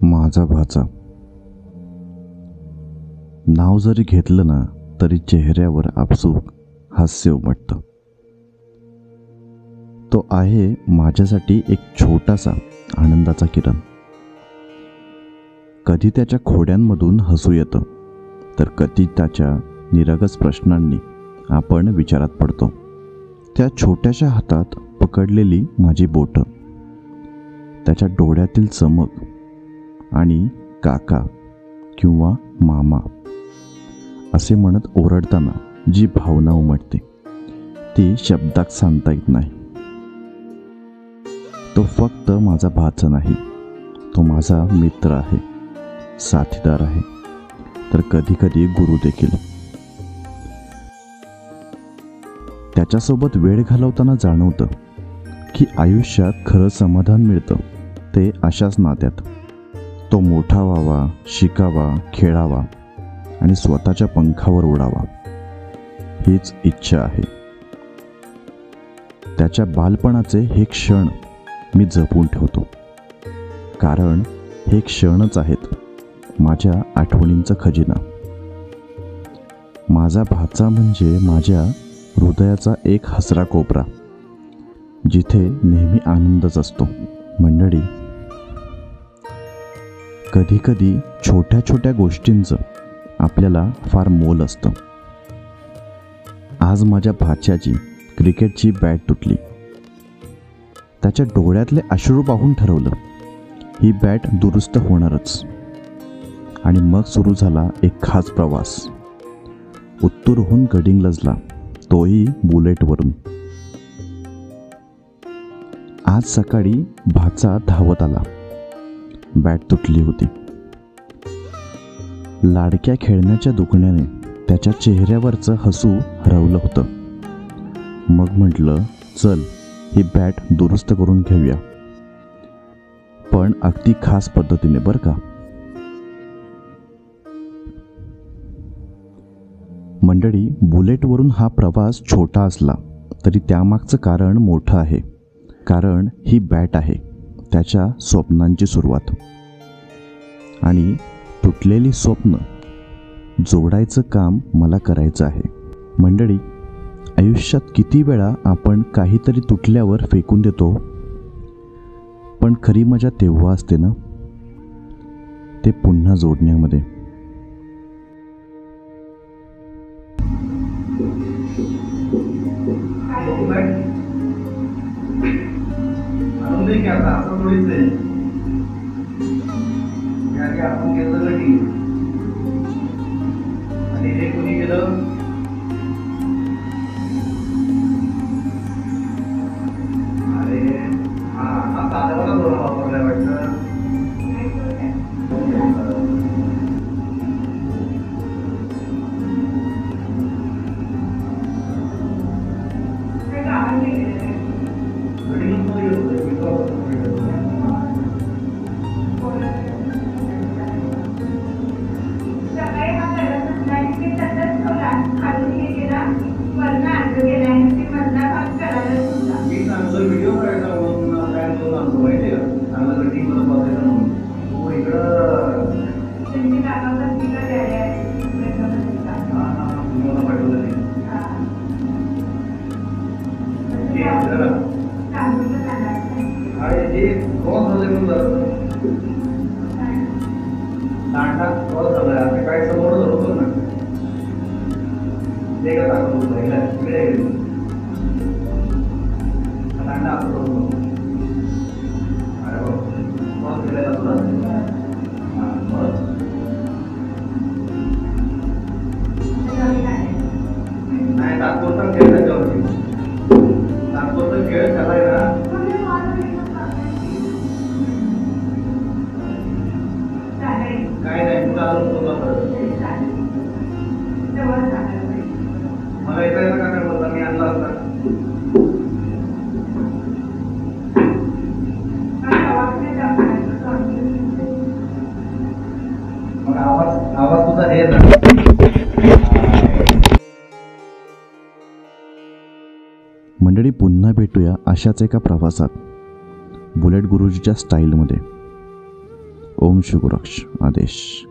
माझा भाचा. नाव जरी घेतलं ना तरी चेहऱ्यावर आपसूक हास्य उमटतं. तो आहे माझ्यासाठी एक छोटासा आनंदाचा किरण. कधी त्याच्या खोड्यांमधून हसू येतं तर कधी त्याच्या निरागस प्रश्नांनी आपण विचारात पडतो. त्या छोट्याशा हातात पकडलेली माझी बोटं, त्याच्या डोळ्यातील चमक आणि काका किंवा मामा असे म्हणत ओरडताना जी भावना उमटते ती शब्दात सांगता येत नाही. तो फक्त माझा भाचा नाही, तो माझा मित्र आहे, साथीदार आहे, तर कधी कधी गुरु देखील. त्याच्यासोबत वेळ घालवताना जाणवतं की आयुष्यात खरं समाधान मिळतं ते अशाच नात्यात. तो मोठा व्हावा, शिकावा, खेळावा आणि स्वतःच्या पंखावर उडावा हीच इच्छा आहे. त्याच्या बालपणाचे हे क्षण मी जपून ठेवतो, कारण हे क्षणच आहेत माझ्या आठवणींचा खजिना. माझा भाचा म्हणजे माझ्या हृदयाचा एक हसरा कोपरा, जिथे नेहमी आनंदच असतो. मंडळी, कधी कधी छोट्या छोट्या गोष्टींचं आपल्याला फार मोल असतं. आज माझ्या भाच्याची क्रिकेटची बॅट तुटली. त्याच्या डोळ्यातले अश्रू पाहून ठरवलं ही बॅट दुरुस्त होणारच. आणि मग सुरू झाला एक खास प्रवास. उत्तूरहून गडिंग्लजला, तोही बुलेटवरून. आज सकाळी भाचा धावत आला. बॅट तुटली होती. लाडक्या खेळण्याच्या दुखण्याने त्याच्या चेहऱ्यावरचं हसू हरवलं होतं. मग म्हटलं, चल ही बॅट दुरुस्त करून घेऊया, पण अगदी खास पद्धतीने बरं का. मंडळी, बुलेटवरून हा प्रवास छोटा असला तरी त्यामागचं कारण मोठं आहे. कारण ही बॅट आहे त्याच्या स्वप्नांची सुरुवात. आणि तुटलेली स्वप्न जोडायचं काम मला करायचं आहे. मंडळी, आयुष्यात किती वेळा आपण काहीतरी तुटल्यावर फेकून देतो, पण खरी मजा तेव्हा असते ना, ते पुन्हा जोडण्यामध्ये. आपण केलं कधी आणि हे कोणी केलं? अरे हा हा साधावाला दोरा वापरलाय वाटतं. काय समोर होतो ना ते का दाखवतो नाही तात्पुरता खेळ त्याच्यावरती. तात्पुरता खेळ झालाय ना, काय नाही मला येता का नाही बोलता, मी आणला असता. मग आवाज तुझा हे ना. मंडळी, पुन्हा भेटूया अशाच एका प्रवासात, बुलेट गुरुजीच्या स्टाईलमध्ये. ओम श्री गुरुक्ष आदेश.